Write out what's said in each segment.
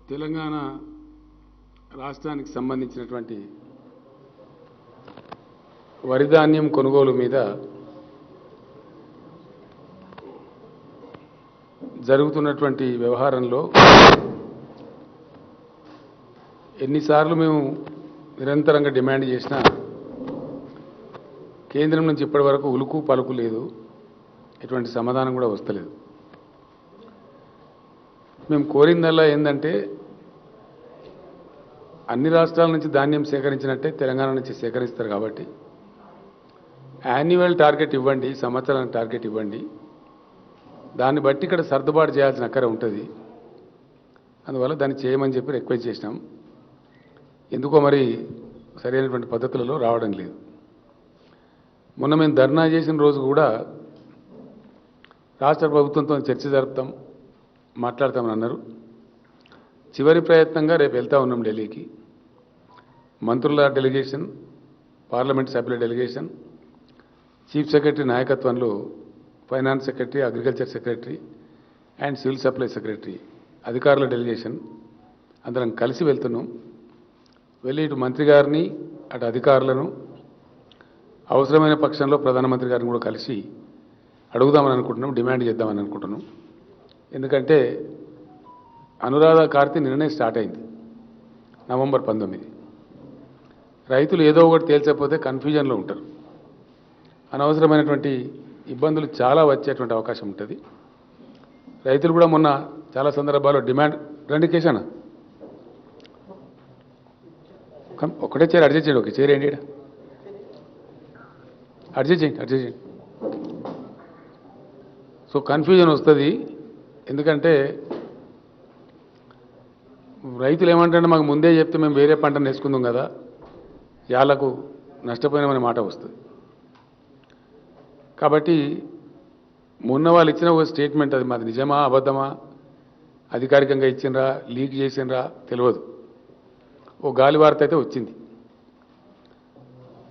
తెలంగాణ రాష్ట్రానికి సంబంధించినటువంటి వరి ధాన్యం కొనుగోలు మీద జరుగుతున్నటువంటి వ్యవహారంలో ఎన్నిసార్లు మేము నిరంతరంగా డిమాండ్ చేసినా కేంద్రం నుంచి ఇప్పటివరకు ఉలుకు పలుకు లేదు, ఎటువంటి సమాధానం కూడా వస్తలేదు. మేము కోరిందల్లా ఏంటంటే అన్ని రాష్ట్రాల నుంచి ధాన్యం సేకరించినట్టే తెలంగాణ నుంచి సేకరిస్తారు కాబట్టి యాన్యువల్ టార్గెట్ ఇవ్వండి, సంవత్సరానికి టార్గెట్ ఇవ్వండి, దాన్ని బట్టి ఇక్కడ సర్దుబాటు చేయాల్సిన అక్కర ఉంటుంది. అందువల్ల దాన్ని చేయమని చెప్పి రిక్వెస్ట్ చేసినాం. ఎందుకో మరి సరైనటువంటి పద్ధతులలో రావడం లేదు. మొన్న మేము ధర్నా చేసిన రోజు కూడా రాష్ట్ర ప్రభుత్వంతో చర్చ జరుపుతాం, మాట్లాడతామని అన్నారు. చివరి ప్రయత్నంగా రేపు వెళ్తా ఉన్నాం ఢిల్లీకి. మంత్రుల డెలిగేషన్, పార్లమెంట్ సభ్యుల డెలిగేషన్, చీఫ్ సెక్రటరీ నాయకత్వంలో finance secretary, agriculture secretary and civil supply secretary అధికారుల డెలిగేషన్ అందరం కలిసి వెళ్తున్నాం. వెళ్ళి ఇటు మంత్రి గారిని అటు అధికారులను అవసరమైన పక్షంలో ప్రధానమంత్రి గారిని కూడా కలిసి అడుగుదామని అనుకుంటున్నాం, డిమాండ్ చేద్దామని అనుకుంటున్నాం. ఎందుకంటే అనురాధ కార్తీ నిన్ననే స్టార్ట్ అయింది, నవంబర్ 19. రైతులు ఏదో ఒకటి తేల్చకపోతే కన్ఫ్యూజన్లో ఉంటారు. అనవసరమైనటువంటి ఇబ్బందులు చాలా వచ్చేటువంటి అవకాశం ఉంటుంది. రైతులు కూడా మొన్న చాలా సందర్భాల్లో డిమాండ్ రండి కేశానా ఒకటే చైర్ అడ్జస్ట్ చేయండి, ఒక చైర్ ఏంటి అడ్జస్ట్ చేయండి. సో కన్ఫ్యూజన్ వస్తుంది. ఎందుకంటే రైతులు ఏమంటారంటే మాకు ముందే చెప్తే మేము వేరే పంటను వేసుకుందాం కదా, యాళ్లకు నష్టపోయినామనే మాట వస్తుంది. కాబట్టి మొన్న వాళ్ళు ఇచ్చిన ఒక స్టేట్మెంట్, అది మాది నిజమా అబద్ధమా, అధికారికంగా ఇచ్చిండ్రా లీక్ చేసిండ్రా తెలియదు, ఓ గాలి వార్త అయితే వచ్చింది.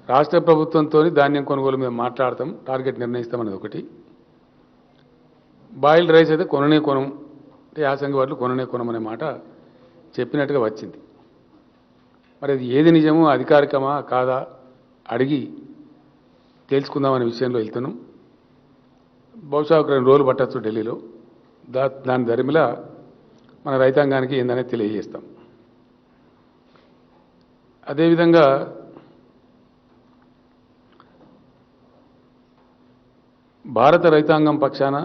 రాష్ట్ర ప్రభుత్వంతో ధాన్యం కొనుగోలు మీద మాట్లాడతాం, టార్గెట్ నిర్ణయిస్తామనేది ఒకటి. బాయిల్డ్ రైస్ అయితే కొననే కొనం, యాసంగి వాటిలో కొననే కొనమనే మాట చెప్పినట్టుగా వచ్చింది. మరి అది ఏది నిజమో అధికారికమా కాదా అడిగి తెలుసుకుందామనే విషయంలో వెళ్తున్నాం. బహుశా ఒక 2 రోజులు పట్టచ్చు ఢిల్లీలో. దాని దరిమిలా మన రైతాంగానికి ఏందనేది తెలియజేస్తాం. అదేవిధంగా భారత రైతాంగం పక్షాన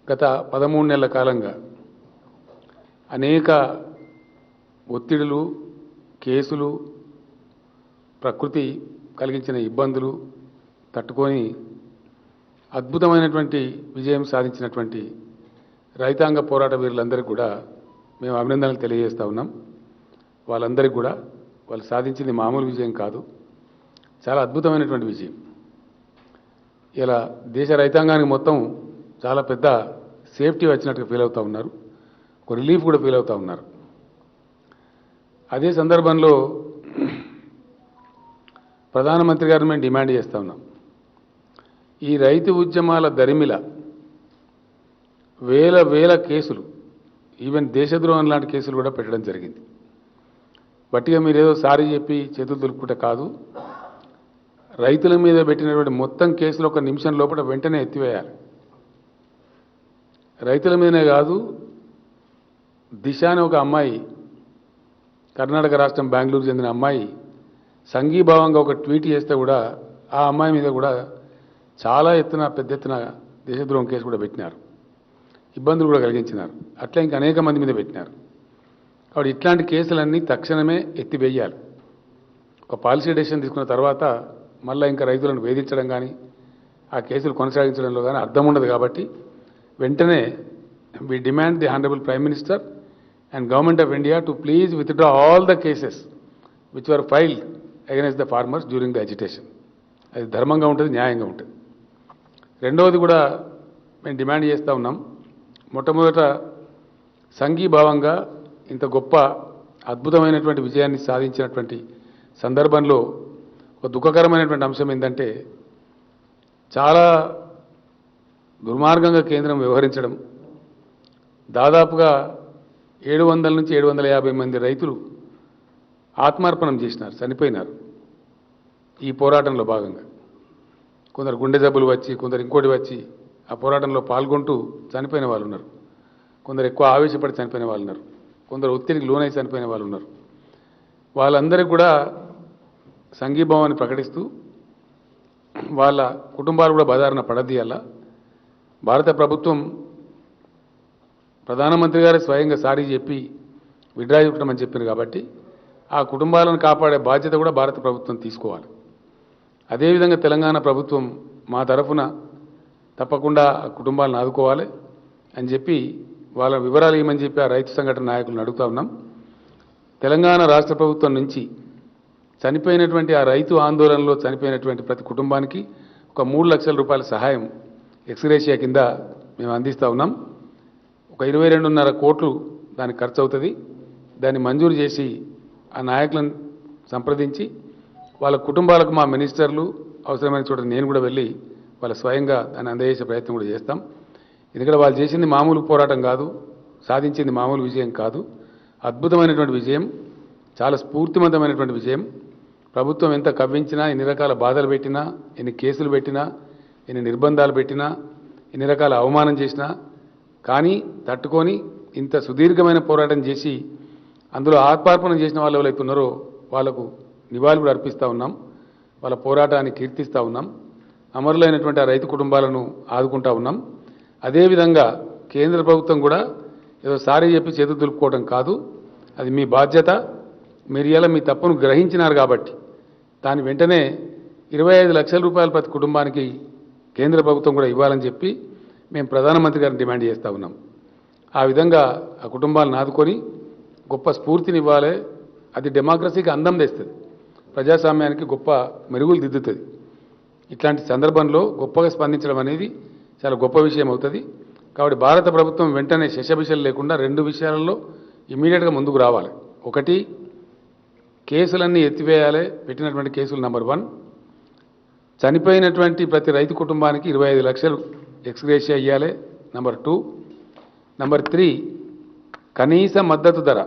గత 13 నెలల కాలంగా అనేక ఒత్తిడులు, కేసులు, ప్రకృతి కలిగించిన ఇబ్బందులు తట్టుకొని అద్భుతమైనటువంటి విజయం సాధించినటువంటి రైతాంగ పోరాట వీరులందరికీ కూడా మేము అభినందనలు తెలియజేస్తూ ఉన్నాం. వాళ్ళందరికీ కూడా వాళ్ళు సాధించింది మామూలు విజయం కాదు, చాలా అద్భుతమైనటువంటి విజయం. ఇలా దేశ రైతాంగానికి మొత్తం చాలా పెద్ద సేఫ్టీ వచ్చినట్టుగా ఫీల్ అవుతూ ఉన్నారు, ఒక రిలీఫ్ కూడా ఫీల్ అవుతూ ఉన్నారు. అదే సందర్భంలో ప్రధానమంత్రి గారిని మేము డిమాండ్ చేస్తూ ఉన్నాం. ఈ రైతు ఉద్యమాల దరిమిల వేల కేసులు, ఈవెన్ దేశద్రోహం లాంటి కేసులు కూడా పెట్టడం జరిగింది. బట్టిగా మీరు ఏదో సారీ చెప్పి చేతులు దులుపుకుంటే కాదు, రైతుల మీద పెట్టినటువంటి మొత్తం కేసులు 1 నిమిషం లోపల వెంటనే ఎత్తివేయాలి. రైతుల మీదనే కాదు, దిశ అనే ఒక అమ్మాయి, కర్ణాటక రాష్ట్రం బెంగళూరు చెందిన అమ్మాయి సంఘీభావంగా ఒక ట్వీట్ చేస్తే కూడా ఆ అమ్మాయి మీద కూడా చాలా పెద్ద ఎత్తున దేశద్రోహం కేసు కూడా పెట్టినారు, ఇబ్బందులు కూడా కలిగించినారు. అట్లా ఇంకా అనేక మంది మీద పెట్టినారు. కాబట్టి ఇట్లాంటి కేసులన్నీ తక్షణమే ఎత్తివేయాలి. ఒక పాలసీ డెసిషన్ తీసుకున్న తర్వాత మళ్ళీ ఇంకా రైతులను వేధించడం కానీ ఆ కేసులు కొనసాగించడంలో కానీ అర్థం ఉండదు. కాబట్టి వెంటనే we demand the Honorable Prime Minister and Government of India to please withdraw all the cases which were filed against the farmers during the agitation. అది ధర్మంగా ఉంటుంది, న్యాయంగా ఉంటుంది. రెండవది కూడా మేము డిమాండ్ చేస్తూ ఉన్నాం. మొట్టమొదట సంఘీభావంగా ఇంత గొప్ప అద్భుతమైనటువంటి విజయాన్ని సాధించినటువంటి సందర్భంలో ఒక దుఃఖకరమైనటువంటి అంశం ఏంటంటే చాలా దుర్మార్గంగా కేంద్రం వ్యవహరించడం, దాదాపుగా 700 నుంచి 750 మంది రైతులు ఆత్మార్పణం చేసినారు, చనిపోయినారు ఈ పోరాటంలో భాగంగా. కొందరు గుండె జబ్బులు వచ్చి, కొందరు ఇంకోటి వచ్చి ఆ పోరాటంలో పాల్గొంటూ చనిపోయిన వాళ్ళు ఉన్నారు. కొందరు ఎక్కువ ఆవేశపడి చనిపోయిన వాళ్ళు ఉన్నారు. కొందరు ఒత్తిడికి లోనై చనిపోయిన వాళ్ళు ఉన్నారు. వాళ్ళందరికీ కూడా సంఘీభావాన్ని ప్రకటిస్తూ వాళ్ళ కుటుంబాలు కూడా బదారున పడదీయాల. భారత ప్రభుత్వం ప్రధానమంత్రి గారు స్వయంగా సారీ చెప్పి విడ్రా ఇవ్వమని చెప్పారు కాబట్టి ఆ కుటుంబాలను కాపాడే బాధ్యత కూడా భారత ప్రభుత్వం తీసుకోవాలి. అదేవిధంగా తెలంగాణ ప్రభుత్వం మా తరఫున తప్పకుండా ఆ కుటుంబాలను ఆదుకోవాలి అని చెప్పి వాళ్ళ వివరాలు ఏమని చెప్పి ఆ రైతు సంఘటన నాయకులను అడుగుతా ఉన్నాం. తెలంగాణ రాష్ట్ర ప్రభుత్వం నుంచి చనిపోయినటువంటి ఆ రైతు ఆందోళనలో చనిపోయినటువంటి ప్రతి కుటుంబానికి ఒక 3 లక్షల రూపాయల సహాయం ఎక్స్గ్రేషియా కింద మేము అందిస్తూ ఉన్నాం. ఒక 22.5 కోట్లు దానికి ఖర్చు అవుతుంది. దాన్ని మంజూరు చేసి ఆ నాయకులను సంప్రదించి వాళ్ళ కుటుంబాలకు మా మినిస్టర్లు అవసరమైన చోట నేను కూడా వెళ్ళి వాళ్ళ స్వయంగా దాన్ని అందజేసే ప్రయత్నం కూడా చేస్తాం. ఎందుకంటే వాళ్ళు చేసింది మామూలు పోరాటం కాదు, సాధించింది మామూలు విజయం కాదు, అద్భుతమైనటువంటి విజయం, చాలా స్ఫూర్తివంతమైనటువంటి విజయం. ప్రభుత్వం ఎంత కవ్వించినా, ఎన్ని రకాల బాధలు పెట్టినా, ఎన్ని కేసులు పెట్టినా, ఎన్ని నిర్బంధాలు పెట్టినా, ఎన్ని రకాల అవమానం చేసినా కానీ తట్టుకొని ఇంత సుదీర్ఘమైన పోరాటం చేసి అందులో ఆత్మార్పణం చేసిన వాళ్ళు ఎవరైతే ఉన్నారో వాళ్లకు నివాళులు కూడా అర్పిస్తూ ఉన్నాం. వాళ్ళ పోరాటాన్ని కీర్తిస్తూ ఉన్నాం. అమరులైనటువంటి ఆ రైతు కుటుంబాలను ఆదుకుంటూ ఉన్నాం. అదేవిధంగా కేంద్ర ప్రభుత్వం కూడా ఏదో సారీ చెప్పి చేతులు దులుపుకోవడం కాదు, అది మీ బాధ్యత. మీరు ఇలా మీ తప్పును గ్రహించినారు కాబట్టి దాని వెంటనే 25 లక్షల రూపాయలు ప్రతి కుటుంబానికి కేంద్ర ప్రభుత్వం కూడా ఇవ్వాలని చెప్పి మేము ప్రధానమంత్రి గారిని డిమాండ్ చేస్తూ ఉన్నాం. ఆ విధంగా ఆ కుటుంబాలను ఆదుకొని గొప్ప స్ఫూర్తిని ఇవ్వాలి. అది డెమోక్రసీకి అందం తెస్తుంది, ప్రజాస్వామ్యానికి గొప్ప మెరుగులు దిద్దుతుంది. ఇట్లాంటి సందర్భంలో గొప్పగా స్పందించడం అనేది చాలా గొప్ప విషయం అవుతుంది. కాబట్టి భారత ప్రభుత్వం వెంటనే శషబిషలు లేకుండా 2 విషయాలలో ఇమీడియట్గా ముందుకు రావాలి. ఒకటి, కేసులన్నీ ఎత్తివేయాలి. పెట్టినటువంటి కేసులు నంబర్ 1, చనిపోయినటువంటి ప్రతి రైతు కుటుంబానికి 25 లక్షలు ఎక్స్గ్రేషియా ఇవ్వాలి. నంబర్ 2. నంబర్ 3, కనీస మద్దతు ధర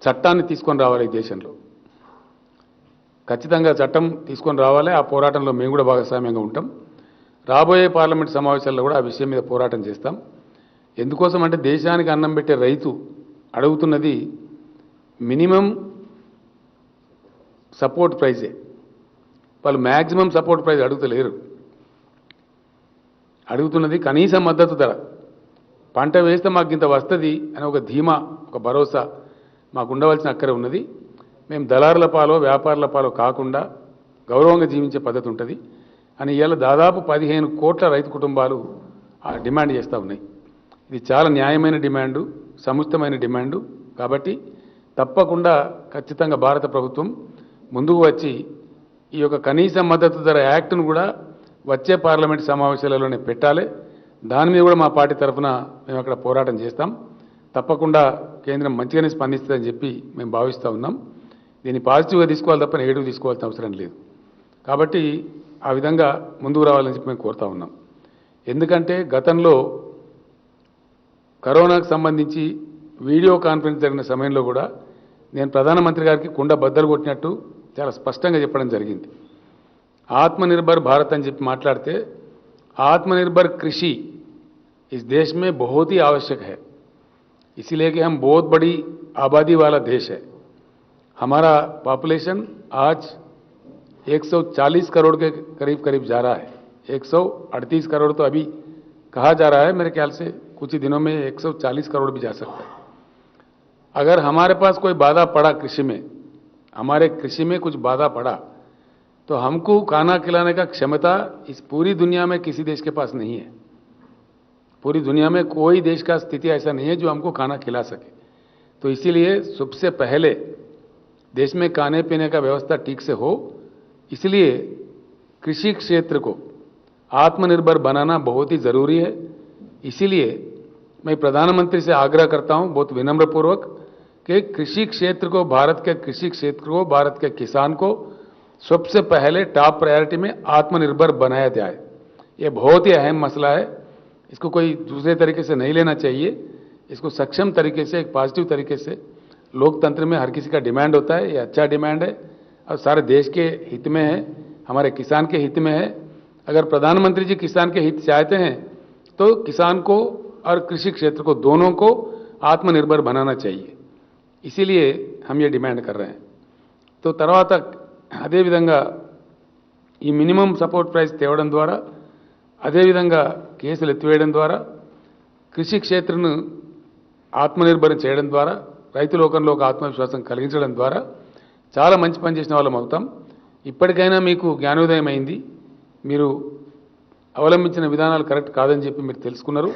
చట్టాన్ని తీసుకొని రావాలి. ఈ దేశంలో ఖచ్చితంగా చట్టం తీసుకొని రావాలి. ఆ పోరాటంలో మేము కూడా భాగస్వామ్యంగా ఉంటాం. రాబోయే పార్లమెంట్ సమావేశాల్లో కూడా ఆ విషయం మీద పోరాటం చేస్తాం. ఎందుకోసం అంటే దేశానికి అన్నం పెట్టే రైతు అడుగుతున్నది మినిమం సపోర్ట్ ప్రైజే. వాళ్ళు మ్యాక్సిమం సపోర్ట్ ప్రైజ్ అడుగుతలేరు, అడుగుతున్నది కనీస మద్దతు ధర. పంట వేస్తే మాకు ఇంత వస్తుంది అని ఒక ధీమా, ఒక భరోసా మాకు ఉండవలసిన అక్కరే ఉన్నది. మేము దళారుల పాలో వ్యాపారుల పాలో కాకుండా గౌరవంగా జీవించే పద్ధతి ఉంటుంది అని ఇవాళ దాదాపు 15 కోట్ల రైతు కుటుంబాలు డిమాండ్ చేస్తూ ఉన్నాయి. ఇది చాలా న్యాయమైన డిమాండు, సముచితమైన డిమాండు. కాబట్టి తప్పకుండా ఖచ్చితంగా భారత ప్రభుత్వం ముందుకు వచ్చి ఈ యొక్క కనీస మద్దతు ధర యాక్ట్ను కూడా వచ్చే పార్లమెంట్ సమావేశాలలోనే పెట్టాలి. దాని మీద కూడా మా పార్టీ తరఫున మేము అక్కడ పోరాటం చేస్తాం. తప్పకుండా కేంద్రం మంచిగానే స్పందిస్తుందని చెప్పి మేము భావిస్తూ ఉన్నాం. దీన్ని పాజిటివ్గా తీసుకోవాలి తప్ప నెగిటివ్ తీసుకోవాల్సిన అవసరం లేదు. కాబట్టి ఆ విధంగా ముందుకు రావాలని చెప్పి మేము కోరుతా ఉన్నాం. ఎందుకంటే గతంలో కరోనాకు సంబంధించి వీడియో కాన్ఫరెన్స్ జరిగిన సమయంలో కూడా నేను ప్రధానమంత్రి గారికి కుండ బద్దలు కొట్టినట్టు చాలా స్పష్టంగా చెప్పడం జరిగింది. ఆత్మనిర్భర్ భారత్ అని చెప్పి మాట్లాడితే आत्मनिर्भर कृषि इस देश में बहुत ही आवश्यक है, इसीलिए कि हम बहुत बड़ी आबादी वाला देश है. हमारा पॉपुलेशन आज 140 करोड़ के करीब करीब जा रहा है. 138 करोड़ तो अभी कहा जा रहा है, मेरे ख्याल से कुछ ही दिनों में 140 करोड़ भी जा सकता है. अगर हमारे पास कोई बाधा पड़ा कृषि में, हमारे कृषि में कुछ बाधा पड़ा, तो हमको खाना खिलाने का क्षमता इस पूरी दुनिया में किसी देश के पास नहीं है. पूरी दुनिया में कोई देश का स्थिति ऐसा नहीं है जो हमको खाना खिला सके. तो इसीलिए सबसे पहले देश में खाने पीने का व्यवस्था ठीक से हो, इसलिए कृषि क्षेत्र को आत्मनिर्भर बनाना बहुत ही जरूरी है. इसीलिए मैं प्रधानमंत्री से आग्रह करता हूं बहुत विनम्रपूर्वक कि कृषि क्षेत्र को, भारत के कृषि क्षेत्र को, भारत के किसान को सबसे पहले टॉप प्रायोरिटी में आत्मनिर्भर बनाया जाए. ये बहुत ही अहम मसला है, इसको कोई दूसरे तरीके से नहीं लेना चाहिए. इसको सक्षम तरीके से, एक पॉजिटिव तरीके से, लोकतंत्र में हर किसी का डिमांड होता है, ये अच्छा डिमांड है और सारे देश के हित में है, हमारे किसान के हित में है। अगर प्रधानमंत्री जी किसान के हित चाहते हैं तो किसान को और कृषि क्षेत्र को दोनों को आत्मनिर्भर बनाना चाहिए, इसीलिए हम ये डिमांड कर रहे हैं। तो తర్వాత అదేవిధంగా ఈ మినిమం సపోర్ట్ ప్రైస్ తేవడం ద్వారా, అదేవిధంగా కేసులు ఎత్తివేయడం ద్వారా, కృషి క్షేత్రను ఆత్మనిర్భరం చేయడం ద్వారా, రైతు లోకంలో ఒక ఆత్మవిశ్వాసం కలిగించడం ద్వారా చాలా మంచి పని చేసిన వాళ్ళం అవుతాం. ఇప్పటికైనా మీకు జ్ఞానోదయం అయింది, మీరు అవలంబించిన విధానాలు కరెక్ట్ కాదని చెప్పి మీరు తెలుసుకున్నారు,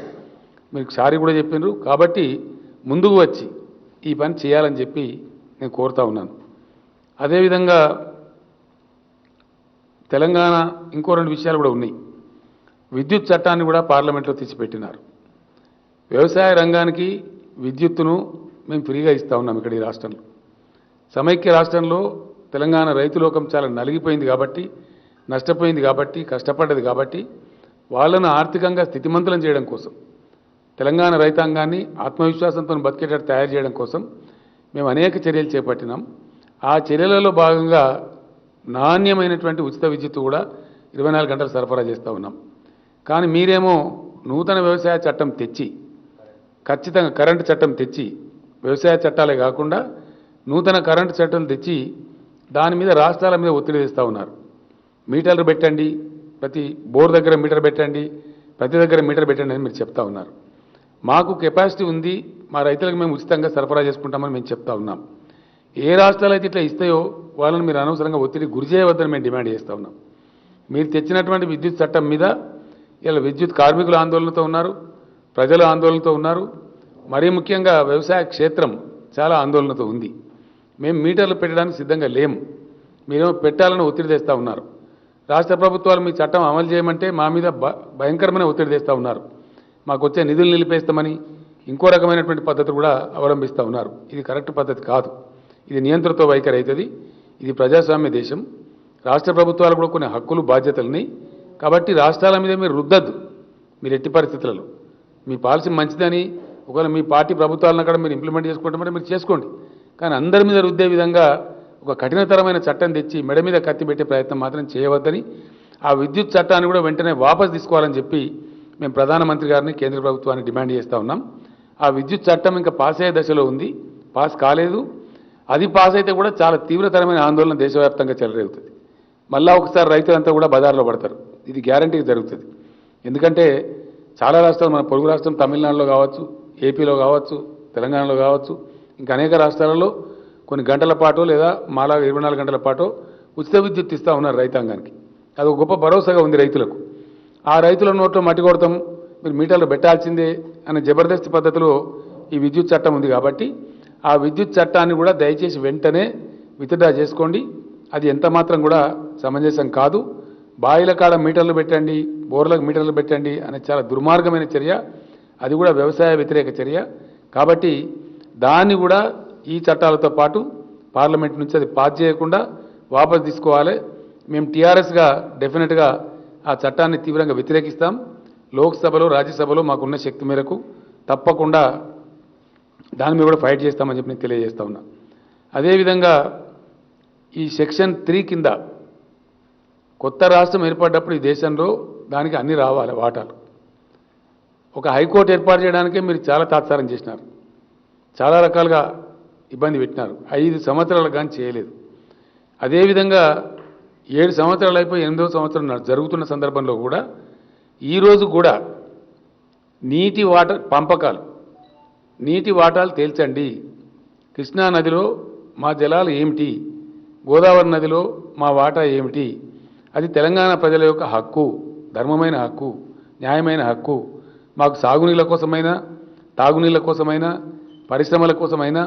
మీకు సారీ కూడా చెప్పినారు. కాబట్టి ముందుకు వచ్చి ఈ పని చేయాలని చెప్పి నేను కోరుతా ఉన్నాను. అదేవిధంగా తెలంగాణ ఇంకో రెండు విషయాలు కూడా ఉన్నాయి. విద్యుత్ చట్టాన్ని కూడా పార్లమెంట్లో తెచ్చిపెట్టినారు. వ్యవసాయ రంగానికి విద్యుత్తును మేము ఫ్రీగా ఇస్తా ఉన్నాం ఇక్కడ ఈ రాష్ట్రంలో. సమైక్య రాష్ట్రంలో తెలంగాణ రైతులోకం చాలా నలిగిపోయింది కాబట్టి, నష్టపోయింది కాబట్టి, కష్టపడ్డది కాబట్టి వాళ్ళను ఆర్థికంగా స్థితిమంతులను చేయడం కోసం, తెలంగాణ రైతాంగాన్ని ఆత్మవిశ్వాసంతో బతికేటట్టు తయారు చేయడం కోసం మేము అనేక చర్యలు చేపట్టినాం. ఆ చర్యలలో భాగంగా నాణ్యమైనటువంటి ఉచిత విద్యుత్తు కూడా 24 గంటలు సరఫరా చేస్తూ ఉన్నాం. కానీ మీరేమో నూతన వ్యవసాయ చట్టం తెచ్చి, ఖచ్చితంగా కరెంటు చట్టం తెచ్చి, వ్యవసాయ చట్టాలే కాకుండా నూతన కరెంటు చట్టం తెచ్చి దాని మీద రాష్ట్రాల మీద ఒత్తిడి తెస్తూ ఉన్నారు. మీటర్లు పెట్టండి, ప్రతి బోర్ దగ్గర మీటర్ పెట్టండి, ప్రతి దగ్గర మీటర్ పెట్టండి అని మీరు చెప్తా ఉన్నారు. మాకు కెపాసిటీ ఉంది, మా రైతులకు మేము ఉచితంగా సరఫరా చేసుకుంటామని మేము చెప్తా ఉన్నాం. ఏ రాష్ట్రాలు అయితే ఇట్లా ఇస్తాయో వాళ్ళని మీరు అనవసరంగా ఒత్తిడి గురి చేయవద్దని మేము డిమాండ్ చేస్తూ ఉన్నాం. మీరు తెచ్చినటువంటి విద్యుత్ చట్టం మీద ఇలా విద్యుత్ కార్మికులు ఆందోళనతో ఉన్నారు, ప్రజలు ఆందోళనతో ఉన్నారు, మరీ ముఖ్యంగా వ్యవసాయ క్షేత్రం చాలా ఆందోళనతో ఉంది. మేము మీటర్లు పెట్టడానికి సిద్ధంగా లేము, మీరేమో పెట్టాలని ఒత్తిడి తెస్తూ ఉన్నారు. రాష్ట్ర ప్రభుత్వాలు మీ చట్టం అమలు చేయమంటే మా మీద భయంకరమైన ఒత్తిడి తెస్తూ ఉన్నారు. మాకు వచ్చే నిధులు నిలిపేస్తామని ఇంకో రకమైనటువంటి పద్ధతి కూడా అవలంబిస్తూ ఉన్నారు. ఇది కరెక్ట్ పద్ధతి కాదు, ఇది నియంత్రణతో వైఖరి అవుతుంది. ఇది ప్రజాస్వామ్య దేశం, రాష్ట్ర ప్రభుత్వాలు కూడా కొన్ని హక్కులు బాధ్యతలని, కాబట్టి రాష్ట్రాల మీద మీరు రుద్దద్దు. మీరు ఎట్టి పరిస్థితులలో మీ పాలసీ మంచిదని, ఒకవేళ మీ పార్టీ ప్రభుత్వాలను అక్కడ మీరు ఇంప్లిమెంట్ చేసుకుంటామంటే మీరు చేసుకోండి, కానీ అందరి మీద రుద్దే విధంగా ఒక కఠినతరమైన చట్టం తెచ్చి మెడ మీద కత్తి పెట్టే ప్రయత్నం మాత్రం చేయవద్దని, ఆ విద్యుత్ చట్టాన్ని కూడా వెంటనే వాపసు తీసుకోవాలని చెప్పి మేము ప్రధానమంత్రి గారిని, కేంద్ర ప్రభుత్వాన్ని డిమాండ్ చేస్తూ ఉన్నాం. ఆ విద్యుత్ చట్టం ఇంకా పాస్ అయ్యే దశలో ఉంది, పాస్ కాలేదు. అది పాస్ అయితే కూడా చాలా తీవ్రతరమైన ఆందోళన దేశవ్యాప్తంగా చెలరేగుతుంది. మళ్ళా ఒకసారి రైతులంతా కూడా బజార్లో పడతారు, ఇది గ్యారంటీగా జరుగుతుంది. ఎందుకంటే చాలా రాష్ట్రాలు, మన పొరుగు రాష్ట్రం తమిళనాడులో కావచ్చు, ఏపీలో కావచ్చు, తెలంగాణలో కావచ్చు, ఇంకా అనేక రాష్ట్రాలలో కొన్ని గంటల పాటు లేదా మాలా 24 గంటల పాటు ఉచిత విద్యుత్ ఇస్తూ ఉన్నారు రైతాంగానికి. అది ఒక గొప్ప భరోసాగా ఉంది రైతులకు. ఆ రైతుల నోట్లో మట్టి కొడతాం, మీరు మీటర్లు పెట్టాల్సిందే అనే జబర్దస్త్ పద్ధతిలో ఈ విద్యుత్ చట్టం ఉంది. కాబట్టి ఆ విద్యుత్ చట్టాన్ని కూడా దయచేసి వెంటనే విత్డ్రా చేసుకోండి. అది ఎంత మాత్రం కూడా సమంజసం కాదు. బాయిల కాడ మీటర్లు పెట్టండి, బోర్లకు మీటర్లు పెట్టండి అనే చాలా దుర్మార్గమైన చర్య, అది కూడా వ్యవసాయ వ్యతిరేక చర్య. కాబట్టి దాన్ని కూడా ఈ చట్టాలతో పాటు పార్లమెంట్ నుంచి అది పాస్ చేయకుండా వాపసు తీసుకోవాలి. మేము టీఆర్ఎస్గా డెఫినెట్గా ఆ చట్టాన్ని తీవ్రంగా వ్యతిరేకిస్తాం. లోక్సభలో, రాజ్యసభలో మాకున్న శక్తి మేరకు తప్పకుండా దాని మీద కూడా ఫైట్ చేస్తామని చెప్పి నేను తెలియజేస్తా ఉన్నా. అదేవిధంగా ఈ సెక్షన్ 3 కింద కొత్త రాష్ట్రం ఏర్పడ్డప్పుడు ఈ దేశంలో దానికి అన్ని రావాలి వాటాలు. ఒక హైకోర్టు ఏర్పాటు చేయడానికే మీరు చాలా తాత్సారం చేసినారు, చాలా రకాలుగా ఇబ్బంది పెట్టినారు. 5 సంవత్సరాలు కానీ చేయలేదు. అదేవిధంగా 7 సంవత్సరాలు అయిపోయి 8వ సంవత్సరం జరుగుతున్న సందర్భంలో కూడా ఈరోజు కూడా నీటి వాటర్ పంపకాలు, నీటి వాటాలు తేల్చండి. కృష్ణా నదిలో మా జలాలు ఏమిటి, గోదావరి నదిలో మా వాటా ఏమిటి, అది తెలంగాణ ప్రజల యొక్క హక్కు, ధర్మమైన హక్కు, న్యాయమైన హక్కు. మాకు సాగునీళ్ళ కోసమైనా, తాగునీళ్ళ కోసమైనా, పరిశ్రమల కోసమైనా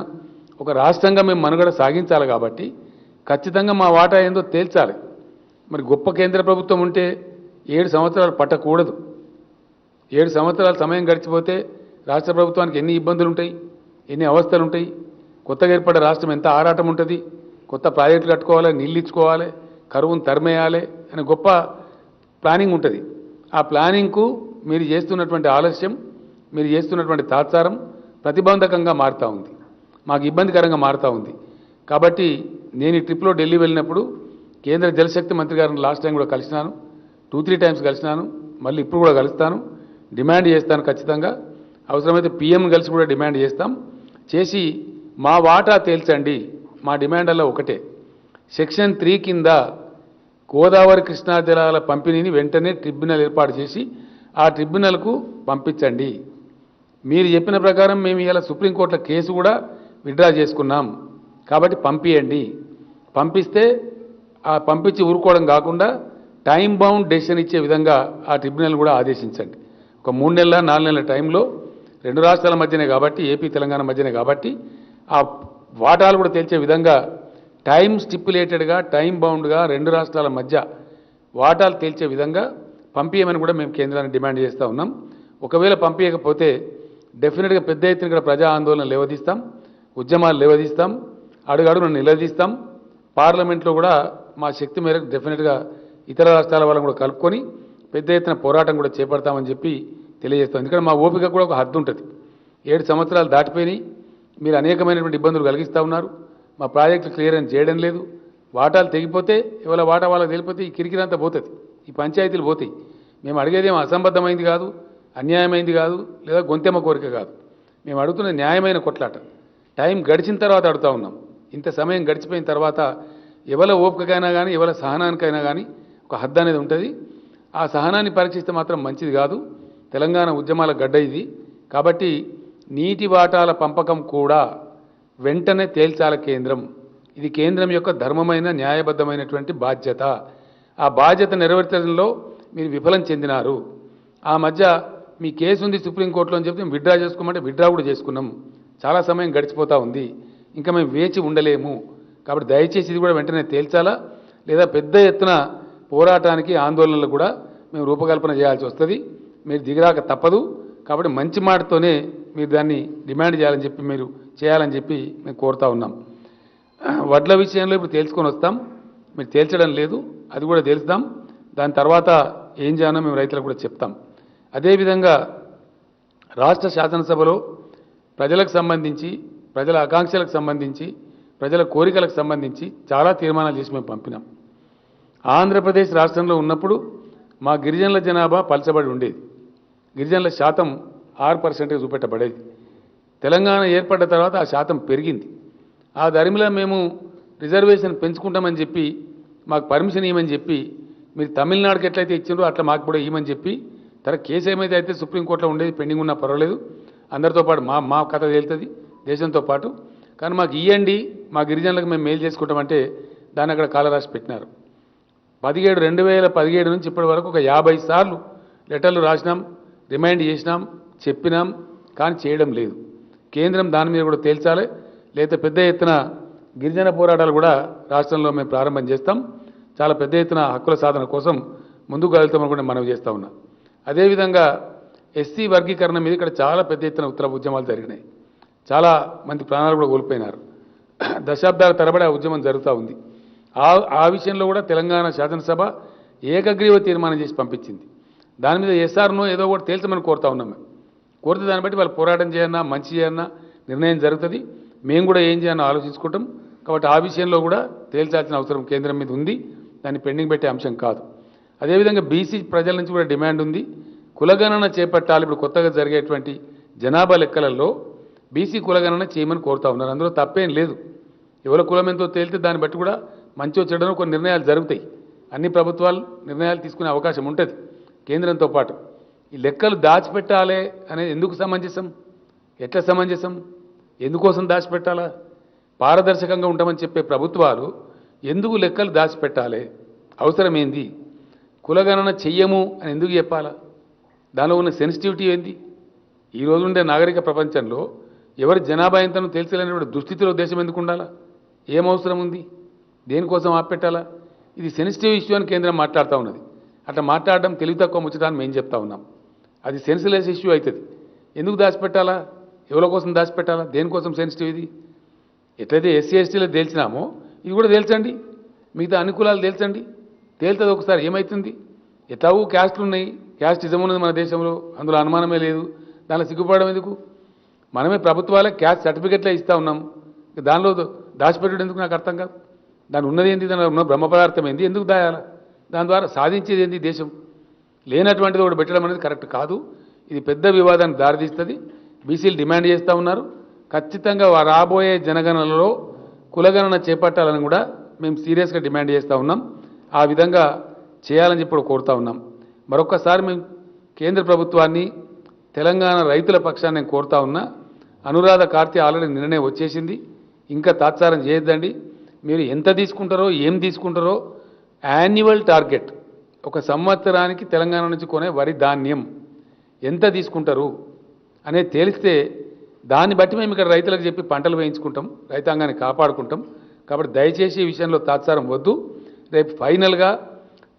ఒక రాష్ట్రంగా మేము మనుగడ సాగించాలి. కాబట్టి ఖచ్చితంగా మా వాటా ఏందో తేల్చాలి. మరి గొప్ప కేంద్ర ప్రభుత్వం ఉంటే 7 సంవత్సరాలు పట్టకూడదు. 7 సంవత్సరాల సమయం గడిచిపోతే రాష్ట్ర ప్రభుత్వానికి ఎన్ని ఇబ్బందులు ఉంటాయి, ఎన్ని అవస్థలు ఉంటాయి. కొత్తగా ఏర్పడ్డ రాష్ట్రం ఎంత ఆరాటం ఉంటుంది, కొత్త ప్రాజెక్టులు కట్టుకోవాలి, నీళ్ళు ఇచ్చుకోవాలి, కరువును తరిమేయాలి అనే గొప్ప ప్లానింగ్ ఉంటుంది. ఆ ప్లానింగ్కు మీరు చేస్తున్నటువంటి ఆలస్యం, మీరు చేస్తున్నటువంటి తాత్సారం ప్రతిబంధకంగా మారుతూ ఉంది, మాకు ఇబ్బందికరంగా మారుతూ ఉంది. కాబట్టి నేను ఈ ట్రిప్లో ఢిల్లీ వెళ్ళినప్పుడు కేంద్ర జలశక్తి మంత్రి గారిని లాస్ట్ టైం కూడా కలిసినాను, 2-3 టైమ్స్ కలిసినాను, మళ్ళీ ఇప్పుడు కూడా కలుస్తాను, డిమాండ్ చేస్తాను ఖచ్చితంగా. అవసరమైతే పీఎం కలిసి కూడా డిమాండ్ చేసి మా వాటా తేల్చండి. మా డిమాండ్లలో ఒకటే, సెక్షన్ 3 కింద గోదావరి కృష్ణా జలాల పంపిణీని వెంటనే ట్రిబ్యునల్ ఏర్పాటు చేసి ఆ ట్రిబ్యునల్కు పంపించండి. మీరు చెప్పిన ప్రకారం మేము ఇలా సుప్రీంకోర్టులో కేసు కూడా విత్డ్రా చేసుకున్నాం, కాబట్టి పంపియండి. పంపిస్తే ఆ పంపించి ఊరుకోవడం కాకుండా టైం బౌండ్ డెసిషన్ ఇచ్చే విధంగా ఆ ట్రిబ్యునల్ కూడా ఆదేశించండి. ఒక 3 నెలల 4 నెలల టైంలో 2 రాష్ట్రాల మధ్యనే కాబట్టి, ఏపీ తెలంగాణ మధ్యనే కాబట్టి ఆ వాటాలు కూడా తేల్చే విధంగా టైం స్టిప్యులేటెడ్గా, టైం బౌండ్గా 2 రాష్ట్రాల మధ్య వాటాలు తేల్చే విధంగా పంపించమని కూడా మేము కేంద్రాన్ని డిమాండ్ చేస్తూ ఉన్నాం. ఒకవేళ పంపించకపోతే డెఫినెట్గా పెద్ద ఎత్తున ఇక్కడ ప్రజా ఆందోళన లేవదీస్తాం, ఉద్యమాలు లేవదీస్తాం, అడుగడుగును నిలదీస్తాం. పార్లమెంట్లో కూడా మా శక్తి మేరకు డెఫినెట్గా ఇతర రాష్ట్రాల వాళ్ళని కూడా కలుపుకొని పెద్ద ఎత్తున పోరాటం కూడా చేపడతామని చెప్పి తెలియజేస్తాం. ఎందుకంటే మా ఓపిక కూడా ఒక హద్దు ఉంటుంది. 7 సంవత్సరాలు దాటిపోయినాయి, మీరు అనేకమైనటువంటి ఇబ్బందులు కలిగిస్తూ ఉన్నారు, మా ప్రాజెక్టులు క్లియరెన్స్ చేయడం లేదు, వాటాలు తెగిపోతే ఇవాళ వాటా వాళ్ళకి తెలిపోతే ఈ కిరికిరంతా పోతుంది, ఈ పంచాయతీలు పోతాయి. మేము అడిగేదేమో అసంబద్ధమైంది కాదు, అన్యాయమైంది కాదు, లేదా గొంతెమ్మ కోరిక కాదు. మేము అడుగుతున్న న్యాయమైన కొట్లాట. టైం గడిచిన తర్వాత అడుగుతూ ఉన్నాం. ఇంత సమయం గడిచిపోయిన తర్వాత ఎవరి ఓపికకైనా కానీ, ఎవరి సహనానికైనా కానీ ఒక హద్దు అనేది ఉంటుంది. ఆ సహనాన్ని పరీక్షిస్తే మాత్రం మంచిది కాదు. తెలంగాణ ఉద్యమాల గడ్డ ఇది. కాబట్టి నీటి వాటాల పంపకం కూడా వెంటనే తేల్చాల కేంద్రం. ఇది కేంద్రం యొక్క ధర్మమైన న్యాయబద్ధమైనటువంటి బాధ్యత. ఆ బాధ్యత నెరవేర్చడంలో మీరు విఫలం చెందినారు. ఆ మధ్య మీ కేసు ఉంది సుప్రీంకోర్టులో అని చెప్పి విత్డ్రా చేసుకోమంటే విత్డ్రా కూడా చేసుకున్నాం. చాలా సమయం గడిచిపోతూ ఉంది, ఇంకా మేము వేచి ఉండలేము. కాబట్టి దయచేసి ఇది కూడా వెంటనే తేల్చాలా, లేదా పెద్ద ఎత్తున పోరాటానికి ఆందోళనలు కూడా మేము రూపకల్పన చేయాల్సి వస్తుంది. మీరు దిగిరాక తప్పదు. కాబట్టి మంచి మాటతోనే మీరు దాన్ని డిమాండ్ చేయాలని చెప్పి మేము కోరుతా ఉన్నాం. వడ్ల విషయంలో ఇప్పుడు తేల్చుకొని వస్తాం, మీరు తేల్చడం లేదు, అది కూడా తేల్చుదాం. దాని తర్వాత ఏం చేయాలో మేము రైతులకు కూడా చెప్తాం. అదేవిధంగా రాష్ట్ర శాసనసభలో ప్రజలకు సంబంధించి, ప్రజల ఆకాంక్షలకు సంబంధించి, ప్రజల కోరికలకు సంబంధించి చాలా తీర్మానాలు చేసి మేము పంపినాం. ఆంధ్రప్రదేశ్ రాష్ట్రంలో ఉన్నప్పుడు మా గిరిజనుల జనాభా పలచబడి ఉండేది, గిరిజనుల శాతం 6% చూపెట్టబడేది. తెలంగాణ ఏర్పడ్డ తర్వాత ఆ శాతం పెరిగింది. ఆ ధర్మిలో మేము రిజర్వేషన్ పెంచుకుంటామని చెప్పి, మాకు పర్మిషన్ ఇవ్వమని చెప్పి, మీరు తమిళనాడుకి ఎట్లయితే ఇచ్చిండ్రో అట్లా మాకు కూడా ఇవ్వమని చెప్పి, కేసు ఏమైతే అయితే సుప్రీంకోర్టులో ఉండేది పెండింగ్ ఉన్నా పర్వాలేదు, అందరితో పాటు మా కథ తేలుతుంది దేశంతో పాటు, కానీ మాకు ఇవ్వండి, మా గిరిజనులకు మేము మేలు చేసుకుంటామంటే దాన్ని అక్కడ కాలరాసి పెట్టినారు. 2017 నుంచి ఇప్పటి వరకు ఒక 50 సార్లు లెటర్లు రాసినాం, రిమైండ్ చేసినాం, చెప్పినాం, కానీ చేయడం లేదు. కేంద్రం దాని మీద కూడా తేల్చాలి, లేదా పెద్ద ఎత్తున గిరిజన పోరాటాలు కూడా రాష్ట్రంలో మేము ప్రారంభం చేస్తాం. చాలా పెద్ద ఎత్తున హక్కుల సాధన కోసం ముందుకు వెళ్తామని కూడా మనవి చేస్తూ ఉన్నాం. అదేవిధంగా ఎస్సీ వర్గీకరణ మీద ఇక్కడ చాలా పెద్ద ఎత్తున ఉత్తర ఉద్యమాలు జరిగినాయి, చాలా మంది ప్రాణాలు కూడా కోల్పోయినారు. దశాబ్దాల తరబడి ఆ ఉద్యమం జరుగుతూ ఉంది. ఆ విషయంలో కూడా తెలంగాణ శాసనసభ ఏకగ్రీవ తీర్మానం చేసి పంపించింది. దాని మీద ఎస్ఆర్నో ఏదో ఒకటి తేల్చమని కోరుతా ఉన్నాం. మేము కోరితే దాన్ని బట్టి వాళ్ళు పోరాటం చేయన్నా, మంచి చేయన్నా నిర్ణయం జరుగుతుంది. మేము కూడా ఏం చేయాలో ఆలోచించుకుంటాం. కాబట్టి ఆ విషయంలో కూడా తేల్చాల్సిన అవసరం కేంద్రం మీద ఉంది, దాన్ని పెండింగ్ పెట్టే అంశం కాదు. అదేవిధంగా బీసీ ప్రజల నుంచి కూడా డిమాండ్ ఉంది, కులగణన చేపట్టాలి. ఇప్పుడు కొత్తగా జరిగేటువంటి జనాభా లెక్కలలో బీసీ కులగణన చేయమని కోరుతా ఉన్నారు. అందులో తప్పేం లేదు. ఎవరి కులం ఎంతో తేలితే దాన్ని బట్టి కూడా మంచో చెడ్డనో కొన్ని నిర్ణయాలు జరుగుతాయి. అన్ని ప్రభుత్వాలు నిర్ణయాలు తీసుకునే అవకాశం ఉంటుంది కేంద్రంతో పాటు. ఈ లెక్కలు దాచిపెట్టాలి అనేది ఎందుకు సమంజసం, ఎట్లా సమంజసం, ఎందుకోసం దాచిపెట్టాలా? పారదర్శకంగా ఉంటామని చెప్పే ప్రభుత్వాలు ఎందుకు లెక్కలు దాచిపెట్టాలి? అవసరం ఏంది? కులగణన చెయ్యము అని ఎందుకు చెప్పాలా? దానిలో ఉన్న సెన్సిటివిటీ ఏంది? ఈ రోజు ఉండే నాగరిక ప్రపంచంలో ఎవరి జనాభా ఎంతనో తేల్చలేనటువంటి దుస్థితిలో దేశం ఎందుకు ఉండాలా? ఏం అవసరం ఉంది? దేనికోసం ఆపెట్టాలా? ఇది సెన్సిటివ్ ఇష్యూ అని కేంద్రం మాట్లాడుతూ ఉన్నది. అట్లా మాట్లాడడం తెలివి తక్కువ ముచ్చటాన్ని మేము చెప్తా ఉన్నాం. అది సెన్సిలెస్ ఇష్యూ అవుతుంది. ఎందుకు దాచిపెట్టాలా? ఎవరి కోసం దాచిపెట్టాలా? దేనికోసం సెన్సిటివ్ ఇది? ఎట్లయితే ఎస్సీ ఎస్టీలో తేల్చినామో ఇది కూడా తేల్చండి, మిగతా అనుకూలాలు తేల్చండి. తేల్తుంది ఒకసారి ఏమవుతుంది? ఎట్లాగూ క్యాస్ట్లు ఉన్నాయి, క్యాస్టిజం ఉన్నది మన దేశంలో, అందులో అనుమానమే లేదు. దానిలో సిగ్గుపడడం ఎందుకు? మనమే ప్రభుత్వాలే క్యాస్ట్ సర్టిఫికెట్లే ఇస్తూ ఉన్నాం. దానిలో దాచిపెట్టడం ఎందుకు నాకు అర్థం కాదు. దాని ఉన్నది ఏంటి, దాని ఉన్న బ్రహ్మ పదార్థం ఏంది, ఎందుకు దాయాల? దాని ద్వారా సాధించేది ఏంది దేశం? లేనటువంటిది ఒకటి పెట్టడం అనేది కరెక్ట్ కాదు. ఇది పెద్ద వివాదానికి దారితీస్తుంది. బీసీలు డిమాండ్ చేస్తూ ఉన్నారు. ఖచ్చితంగా రాబోయే జనగణనలో కులగణన చేపట్టాలని కూడా మేము సీరియస్గా డిమాండ్ చేస్తూ ఉన్నాం. ఆ విధంగా చేయాలని చెప్పి కోరుతా ఉన్నాం. మరొక్కసారి మేము కేంద్ర ప్రభుత్వాన్ని, తెలంగాణ రైతుల పక్షాన్ని నేను కోరుతా ఉన్నా. అనురాధ కార్తీ ఆల్రెడీ నిర్ణయం వచ్చేసింది. ఇంకా తాత్సారం చేయొద్దండి. మీరు ఎంత తీసుకుంటారో, ఏం తీసుకుంటారో, యాన్యువల్ టార్గెట్ ఒక సంవత్సరానికి తెలంగాణ నుంచి కొనే వరి ధాన్యం ఎంత తీసుకుంటారు అనేది తేలిస్తే దాన్ని బట్టి మేము ఇక్కడ రైతులకు చెప్పి పంటలు వేయించుకుంటాం, రైతాంగాన్ని కాపాడుకుంటాం. కాబట్టి దయచేసి ఈ విషయంలో తాత్సారం వద్దు. రేపు ఫైనల్గా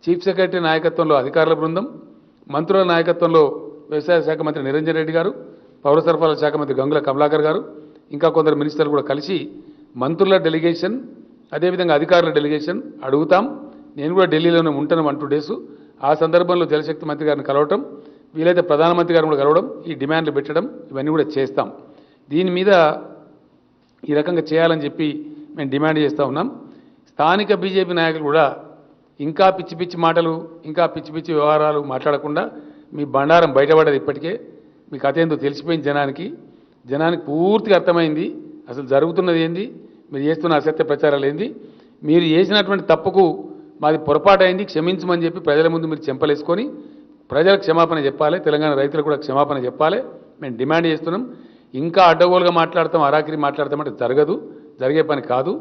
చీఫ్ సెక్రటరీ నాయకత్వంలో అధికారుల బృందం, మంత్రుల నాయకత్వంలో వ్యవసాయ శాఖ మంత్రి నిరంజన్ రెడ్డి గారు, పౌర సరఫరాల శాఖ మంత్రి గంగుల కమలాకర్ గారు, ఇంకా కొందరు మినిస్టర్లు కూడా కలిసి మంత్రుల డెలిగేషన్, అదేవిధంగా అధికారుల డెలిగేషన్ అడుగుతాం. నేను కూడా ఢిల్లీలోనే ఉంటాను 1-2 డేస్. ఆ సందర్భంలో జలశక్తి మంత్రి గారిని కలవటం, వీలైతే ప్రధానమంత్రి గారిని కూడా కలవడం, ఈ డిమాండ్లు పెట్టడం, ఇవన్నీ కూడా చేస్తాం. దీని మీద ఈ రకంగా చేయాలని చెప్పి మేము డిమాండ్ చేస్తూ ఉన్నాం. స్థానిక బీజేపీ నాయకులు కూడా ఇంకా పిచ్చి పిచ్చి మాటలు, ఇంకా పిచ్చి పిచ్చి వ్యవహారాలు మాట్లాడకుండా, మీ బండారం బయటపడ్డది ఇప్పటికే. మీ కథ ఏందో తెలిసిపోయింది జనానికి పూర్తిగా అర్థమైంది. అసలు జరుగుతున్నది ఏంది, మీరు చేస్తున్న అసత్య ప్రచారాలు ఏంది, మీరు చేసినటువంటి తప్పుకు మాది పొరపాటు అయింది, క్షమించమని చెప్పి ప్రజల ముందు మీరు చెంపలేసుకొని ప్రజలకు క్షమాపణ చెప్పాలి, తెలంగాణ రైతులకు కూడా క్షమాపణ చెప్పాలి. మేము డిమాండ్ చేస్తున్నాం. ఇంకా అడ్డగోలుగా మాట్లాడతాం, అరాకిరి మాట్లాడతామంటే జరగదు, జరిగే పని కాదు.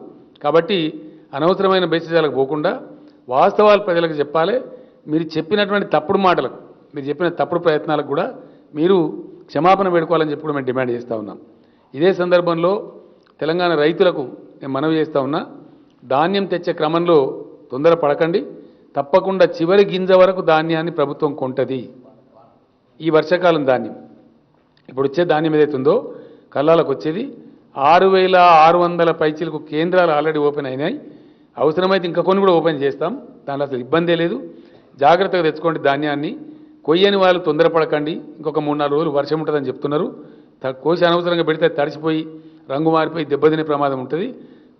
కాబట్టి అనవసరమైన బేసిజాలకు పోకుండా వాస్తవాలు ప్రజలకు చెప్పాలి. మీరు చెప్పినటువంటి తప్పుడు మాటలకు, మీరు చెప్పిన తప్పుడు ప్రయత్నాలకు కూడా మీరు క్షమాపణ వేడుకోవాలని చెప్పి కూడా మేము డిమాండ్ చేస్తూ ఉన్నాం. ఇదే సందర్భంలో తెలంగాణ రైతులకు నేను మనవి చేస్తూ ఉన్నా, ధాన్యం తెచ్చే క్రమంలో తొందర పడకండి. తప్పకుండా చివరి గింజ వరకు ధాన్యాన్ని ప్రభుత్వం కొంటది. ఈ వర్షాకాలం ధాన్యం, ఇప్పుడు వచ్చే ధాన్యం ఏదైతుందో కల్లాలకు వచ్చేది 6,600 పైచీలకు కేంద్రాలు ఆల్రెడీ ఓపెన్ అయినాయి. అవసరమైతే ఇంకా కొన్ని కూడా ఓపెన్ చేస్తాం. దానిలో అసలు ఇబ్బందే లేదు. జాగ్రత్తగా తెచ్చుకోండి ధాన్యాన్ని. కొయ్యని వాళ్ళు తొందరపడకండి. ఇంకొక 3-4 రోజులు వర్షం ఉంటుందని చెప్తున్నారు. కోసి అనవసరంగా పెడితే తడిసిపోయి రంగు మారిపోయి దెబ్బతినే ప్రమాదం ఉంటుంది.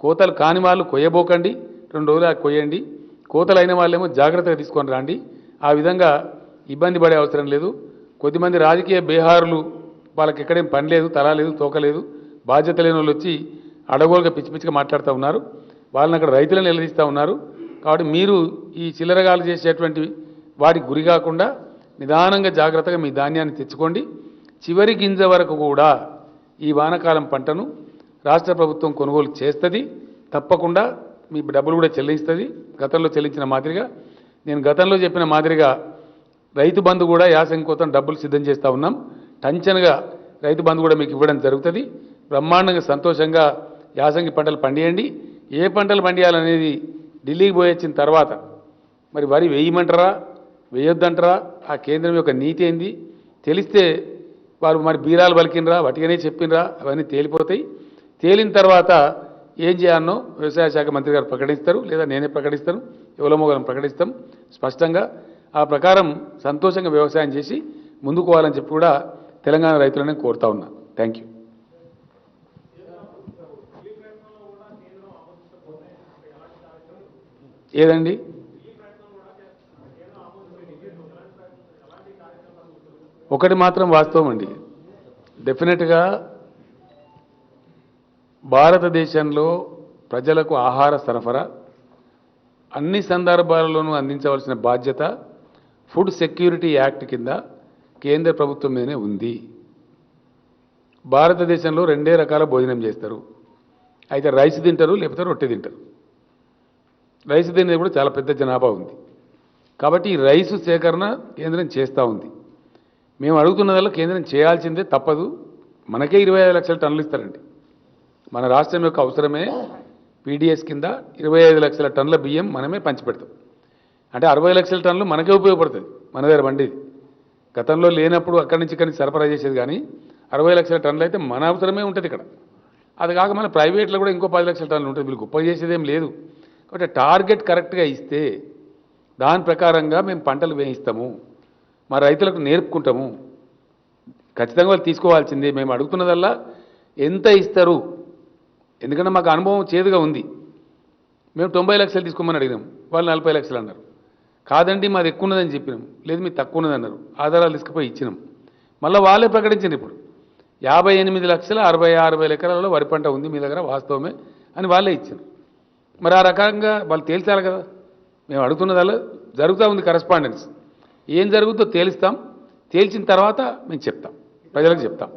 కోతలు కాని వాళ్ళు కొయ్యబోకండి, 2 రోజులు కొయ్యండి. కోతలు అయిన వాళ్ళేమో జాగ్రత్తగా తీసుకొని రండి. ఆ విధంగా ఇబ్బంది పడే అవసరం లేదు. కొద్దిమంది రాజకీయ బేహారులు, వాళ్ళకి ఎక్కడేం పని లేదు, తల లేదు, తోక లేదు, బాధ్యత లేని వాళ్ళు వచ్చి అడగోలుగా పిచ్చి పిచ్చిగా మాట్లాడుతూ ఉన్నారు. వాళ్ళని అక్కడ రైతులను నిలదీస్తూ ఉన్నారు. కాబట్టి మీరు ఈ చిల్లరగాలు చేసేటువంటి వాటికి గురి కాకుండా నిదానంగా జాగ్రత్తగా మీ ధాన్యాన్ని తెచ్చుకోండి. చివరి గింజ వరకు కూడా ఈ వానాకాలం పంటను రాష్ట్ర ప్రభుత్వం కొనుగోలు చేస్తుంది. తప్పకుండా మీ డబ్బులు కూడా చెల్లిస్తుంది. గతంలో చెల్లించిన మాదిరిగా, నేను గతంలో చెప్పిన మాదిరిగా రైతు బంధు కూడా యాసంగి కోసం డబ్బులు సిద్ధం చేస్తూ ఉన్నాం. టంచనగా రైతు బంధు కూడా మీకు ఇవ్వడం జరుగుతుంది. బ్రహ్మాండంగా సంతోషంగా యాసంగి పంటలు పండియండి. ఏ పంటలు పండియాలనేది ఢిల్లీకి పోయొచ్చిన తర్వాత మరి వరి వేయమంటారా, వేయొద్దంటారా, ఆ కేంద్రం యొక్క నీతి ఏంది తెలిస్తే వారు మరి బీరాలు పలికినరా, వటిగానే చెప్పినరా, అవన్నీ తేలిపోతాయి. తేలిన తర్వాత ఏం చేయాలనో వ్యవసాయ శాఖ మంత్రి గారు ప్రకటిస్తారు, లేదా నేనే ప్రకటిస్తాను, ఎవరమోగలం ప్రకటిస్తాం స్పష్టంగా. ఆ ప్రకారం సంతోషంగా వ్యవసాయం చేసి ముందుకు పోవాలని చెప్పి కూడా తెలంగాణ రైతులను కోరుతా ఉన్నా. Thank you. ఏదండి, ఒకటి మాత్రం వాస్తవం అండి. డెఫినెట్గా భారతదేశంలో ప్రజలకు ఆహార సరఫరా అన్ని సందర్భాలలోనూ అందించవలసిన బాధ్యత ఫుడ్ సెక్యూరిటీ యాక్ట్ కింద కేంద్ర ప్రభుత్వం మీదనే ఉంది. భారతదేశంలో 2 రకాల భోజనం చేస్తారు. అయితే రైస్ తింటారు, లేకపోతే రొట్టె తింటారు. రైస్ తినేది కూడా చాలా పెద్ద జనాభా ఉంది. కాబట్టి ఈ రైసు సేకరణ కేంద్రం చేస్తూ ఉంది. మేము అడుగుతున్నదల్లా కేంద్రం చేయాల్సిందే, తప్పదు. మనకే 25 లక్షల టన్నులు ఇస్తారండి. మన రాష్ట్రం యొక్క అవసరమే పీడిఎస్ కింద 25 లక్షల టన్నుల బియ్యం మనమే పంచిపెడతాం. అంటే 60 లక్షల టన్నులు మనకే ఉపయోగపడుతుంది. మన దగ్గర బండిది గతంలో లేనప్పుడు అక్కడి నుంచి ఇక్కడి నుంచి సరఫరా చేసేది. కానీ 60 లక్షల టన్నులు అయితే మన అవసరమే ఉంటుంది ఇక్కడ. అది కాక మన ప్రైవేట్లో కూడా ఇంకో 10 లక్షల టన్నులు ఉంటుంది. వీళ్ళు గొప్ప చేసేదేం లేదు. కాబట్టి టార్గెట్ కరెక్ట్గా ఇస్తే దాని ప్రకారంగా మేము పంటలు వేయిస్తాము, మా రైతులకు నేర్పుకుంటాము. ఖచ్చితంగా వాళ్ళు తీసుకోవాల్సిందే. మేము అడుగుతున్నదల్లా ఎంత ఇస్తారు, ఎందుకంటే మాకు అనుభవం చేదుగా ఉంది. మేము 90 లక్షలు తీసుకోమని అడిగినాం, వాళ్ళు 40 లక్షలు అన్నారు. కాదండి మాది ఎక్కువ ఉన్నదని చెప్పినాం, లేదు మీరు తక్కువ ఉన్నది అన్నారు. ఆధారాలు తీసుకుపోయి ఇచ్చినాం. మళ్ళీ వాళ్ళే ప్రకటించారు ఇప్పుడు 58,60,000 ఎకరాలలో వరి పంట ఉంది మీ దగ్గర, వాస్తవమే అని వాళ్ళే ఇచ్చారు. మరి ఆ రకంగా వాళ్ళు తేల్చాలి కదా. మేము అడుగుతున్నదల్లా జరుగుతూ ఉంది కరస్పాండెన్స్, ఏం జరుగుతుందో తేల్స్తాం. తేల్చిన తర్వాత మేము చెప్తాం, ప్రజలకు చెప్తాం.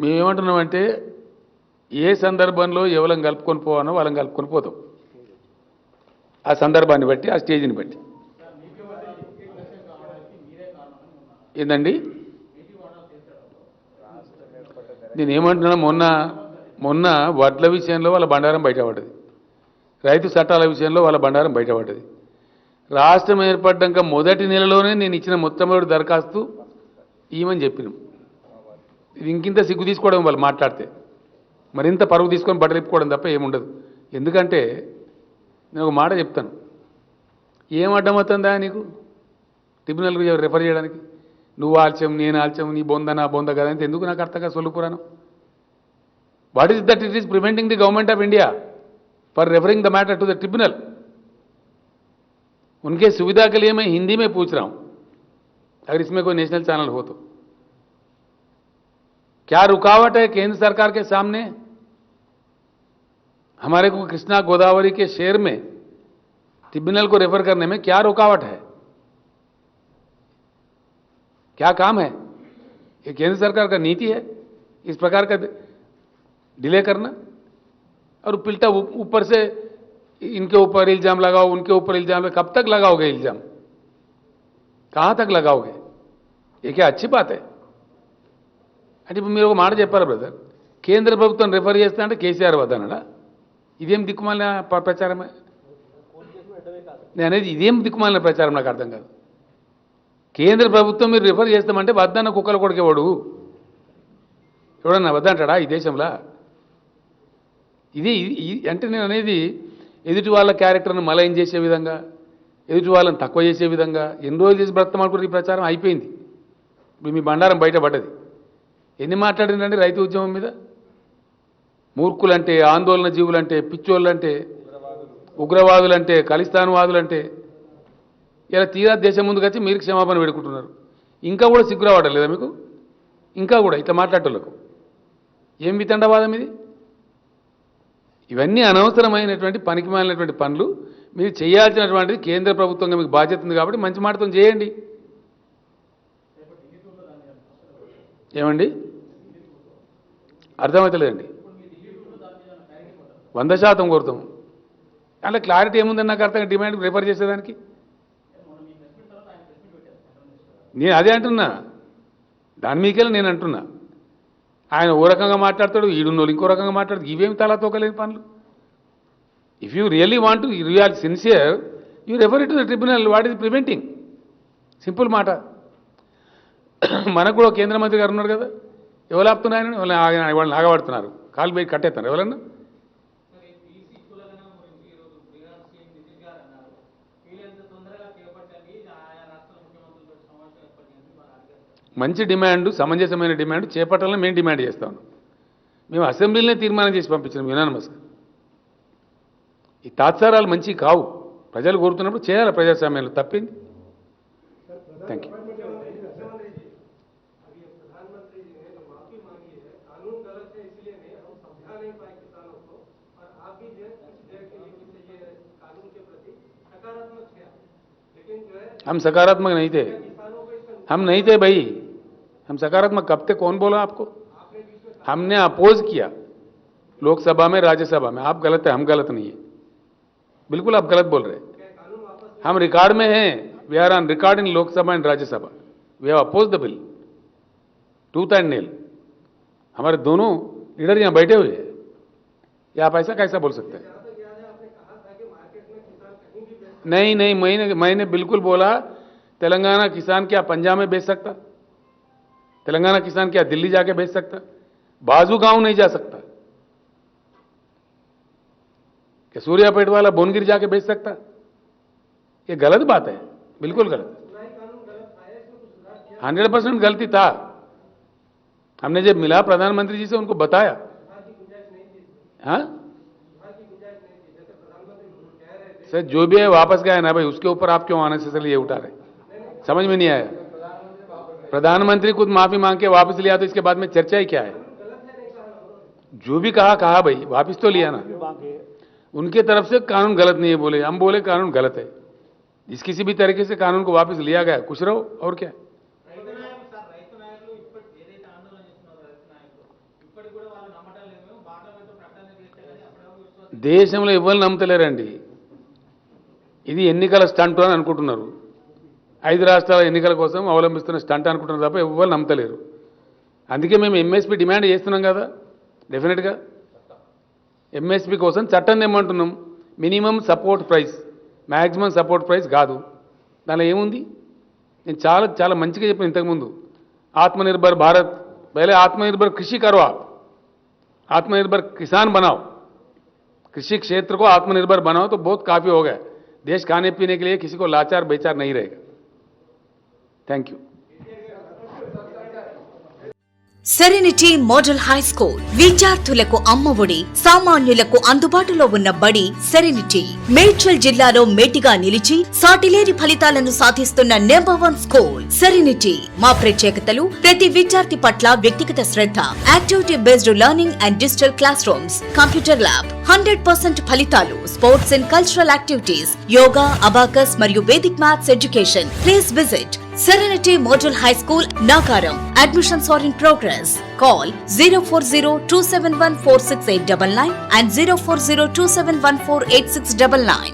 మేమేమంటున్నామంటే ఏ సందర్భంలో ఎవరం కలుపుకొని పోవానో వాళ్ళని కలుపుకొని పోతాం, ఆ సందర్భాన్ని బట్టి, ఆ స్టేజ్ని బట్టి. ఏందండి నేను ఏమంటున్నా, మొన్న వడ్ల విషయంలో వాళ్ళ బండారం బయటపడ్డది, రైతు చట్టాల విషయంలో వాళ్ళ బండారం బయటపడ్డది. రాష్ట్రం ఏర్పడ్డాక మొదటి నెలలోనే నేను ఇచ్చిన మొట్టమొదటి దరఖాస్తు ఇవ్వమని చెప్పినాం. ఇది ఇంకింత సిగ్గు తీసుకోవడం వాళ్ళు మాట్లాడితే, మరింత పరువు తీసుకొని బట్టలిప్పుకోవడం తప్ప ఏముండదు. ఎందుకంటే నేను ఒక మాట చెప్తాను, ఏం అడ్డమవుతుందా నీకు ట్రిబ్యునల్కి రెఫర్ చేయడానికి? నువ్వు ఆల్చం, నేను ఆల్చం, నీ బొంద నా బొంద కదా అంటే ఎందుకు నాకు అర్థంగా సొల్లు పురాణం? What is that it is preventing the government of India for referring the matter to the tribunal? उनके सुविधा के लिए मैं हिंदी में पूछ रहा हूं, अगर इसमें कोई नेशनल चैनल हो तो। क्या रुकावट है केंद्र सरकार के सामने? हमारे को कृष्णा गोदावरी के शेर में ट्रिब्यूनल को रेफर करने में क्या रुकावट है? क्या काम है? ये केंद्र सरकार का नीति है इस प्रकार का डिले करना? और पिल्टा ऊपर से इनके ऊपर इल्जाम लगाओ, उनके ऊपर इल्जाम लगाओ। कब तक लगाओगे इल्जाम? कहां तक लगाओगे? ये क्या अच्छी बात है? అంటే ఇప్పుడు మీరు ఒక మాట చెప్పారు బ్రదర్, కేంద్ర ప్రభుత్వం రిఫర్ చేస్తా అంటే కేసీఆర్ వద్దనడా? ఇదేం దిక్కుమాలిన ప్రచారమే? నేను అనేది ఇదేం దిక్కుమాలిన ప్రచారం, నాకు అర్థం కాదు. కేంద్ర ప్రభుత్వం మీరు రిఫర్ చేస్తామంటే వద్దన్న కుక్కల కొడుకేవాడు ఎవడన్నా వద్దంటాడా ఈ దేశంలో? ఇది అంటే నేను అనేది ఎదుటి వాళ్ళ క్యారెక్టర్ను మలైన్ చేసే విధంగా, ఎదుటి వాళ్ళని తక్కువ చేసే విధంగా ఎన్ని రోజులు చేసి బ్రతం అనుకుంటే ఈ ప్రచారం అయిపోయింది. ఇప్పుడు మీ బండారం బయటపడ్డది. ఎన్ని మాట్లాడిందండి రైతు ఉద్యమం మీద? మూర్ఖులంటే, ఆందోళన జీవులంటే, పిచ్చోళ్ళంటే, ఉగ్రవాదులంటే, ఖలిస్తాన్వాదులంటే, ఇలా తీరా దేశం ముందుకు వచ్చి మీరు క్షమాపణ వేడుకుంటున్నారు. ఇంకా కూడా సిగ్గు రావడం లేదా మీకు? ఇంకా కూడా ఇట్లా మాట్లాడేటోళ్ళకు ఏం వితండవాదం ఇది? ఇవన్నీ అనవసరమైనటువంటి పనికిమాలినటువంటి పనులు. మీరు చేయాల్సినటువంటిది కేంద్ర ప్రభుత్వంగా మీకు బాధ్యత ఉంది కాబట్టి మంచి మాటతో చేయండి. ఏమండి అర్థమవుతలేదండి? 100% కోరుతాం. అలా క్లారిటీ ఏముందని నాకు అర్థం, డిమాండ్ రిఫర్ చేసేదానికి. నేను అదే అంటున్నా, దాని మీకెళ్ళి నేను అంటున్నా. ఆయన ఓ రకంగా మాట్లాడతాడు, ఈడున్నోళ్ళు ఇంకో రకంగా మాట్లాడతాడు. ఇవేమి తలా తోకలేని పనులు. If you really want to, you are sincere, you refer it to the tribunal. What is preventing? Simple మాట. మనకు కూడా కేంద్ర మంత్రి గారు ఉన్నారు కదా, ఎవరు ఆపుతున్నాయని వాళ్ళని ఆగబడుతున్నారు, కాలు పోయి కట్టేస్తున్నారు ఎవరన్నా. మంచి డిమాండ్, సమంజసమైన డిమాండ్ చేపట్టాలని మేము డిమాండ్ చేస్తాం. మేము అసెంబ్లీలోనే తీర్మానం చేసి పంపించినాం యునానిమస్గా. ఈ తాత్సారాలు మంచి కావు. ప్రజలు కోరుతున్నప్పుడు చేయాలి ప్రజాస్వామ్యంలో, తప్పింది. Thank you. हम सकारात्मक नहीं थे, हम नहीं थे भाई, हम सकारात्मक कब थे? कौन बोला आपको? हमने अपोज किया लोकसभा में, राज्यसभा में. आप गलत है, हम गलत नहीं है. बिल्कुल आप गलत बोल रहे हैं. हम रिकॉर्ड में हैं, we are on record in Lok Sabha and Rajya Sabha. We have oppose the bill tooth and nail. हमारे दोनों लीडर यहाँ बैठे हुए हैं. या आप ऐसा कैसा बोल सकते हैं? नहीं नहीं, मैंने बिल्कुल बोला तेलंगाना किसान क्या पंजाब में बेच सकता? तेलंगाना किसान क्या दिल्ली जाके बेच सकता? बाजू गांव नहीं जा सकता? क्या सूर्यापेट वाला भुवनगिर जाके बेच सकता? ये गलत बात है, बिल्कुल गलत. 100% गलती था। हमने जब मिला प्रधानमंत्री जी से उनको बताया। हाँ सर, जो भी है वापस गया ना भाई, उसके ऊपर आप क्यों अननेसेसरली ये उठा रहे? समझ में नहीं आया। प्रधानमंत्री खुद माफी मांग के वापस लिया तो इसके बाद में चर्चा ही क्या है? जो भी कहा भाई, वापस तो लिया ना। उनके तरफ से कानून गलत नहीं है बोले, हम बोले कानून गलत है। जिस किसी भी तरीके से कानून को वापस लिया गया, खुश रहो और क्या। దేశంలో ఎవరు నమ్మతలేరండి. ఇది ఎన్నికల స్టంట్ అని అనుకుంటున్నారు. 5 రాష్ట్రాల ఎన్నికల కోసం అవలంబిస్తున్న స్టంట్ అనుకుంటున్నారు తప్ప ఎవరు నమ్మతలేరు. అందుకే మేము ఎంఎస్పీ డిమాండ్ చేస్తున్నాం కదా. డెఫినెట్గా ఎంఎస్పీ కోసం చట్టం ఏమంటున్నాం, minimum support price, maximum support price కాదు. దానిలో ఏముంది? నేను చాలా చాలా మంచిగా చెప్పాను ఇంతకుముందు. ఆత్మనిర్భర్ భారత్, पहले आत्मनिर्भर कृषि करो, आप आत्मनिर्भर किसान बनाओ, कृषि क्षेत्र को आत्मनिर्भर बनाओ तो बहुत काफी हो गया। देश खाने पीने के लिए किसी को लाचार बेचार नहीं रहेगा। Thank you. Serenity model high school విద్యార్థులకు అమ్మఒడి, సామాన్యులకు అందుబాటులో ఉన్న బడి సెరెనిటీ. మేడ్చల్ జిల్లాలో మేటిగా నిలిచి సాటిలేని ఫలితాలను సాధిస్తున్న #1 స్కూల్ సెరెనిటీ. మా ప్రత్యేకతలు ప్రతి విద్యార్థి పట్ల వ్యక్తిగత శ్రద్ధ, activity based learning and digital class rooms, computer lab, 100% ఫలితాలు, sports and cultural activities, yoga, abacus మరియు Vedic maths education. Please visit Serenity Model High School, Nagaram. Admissions are in progress. Call 040-271-46899 and 040-271-48699.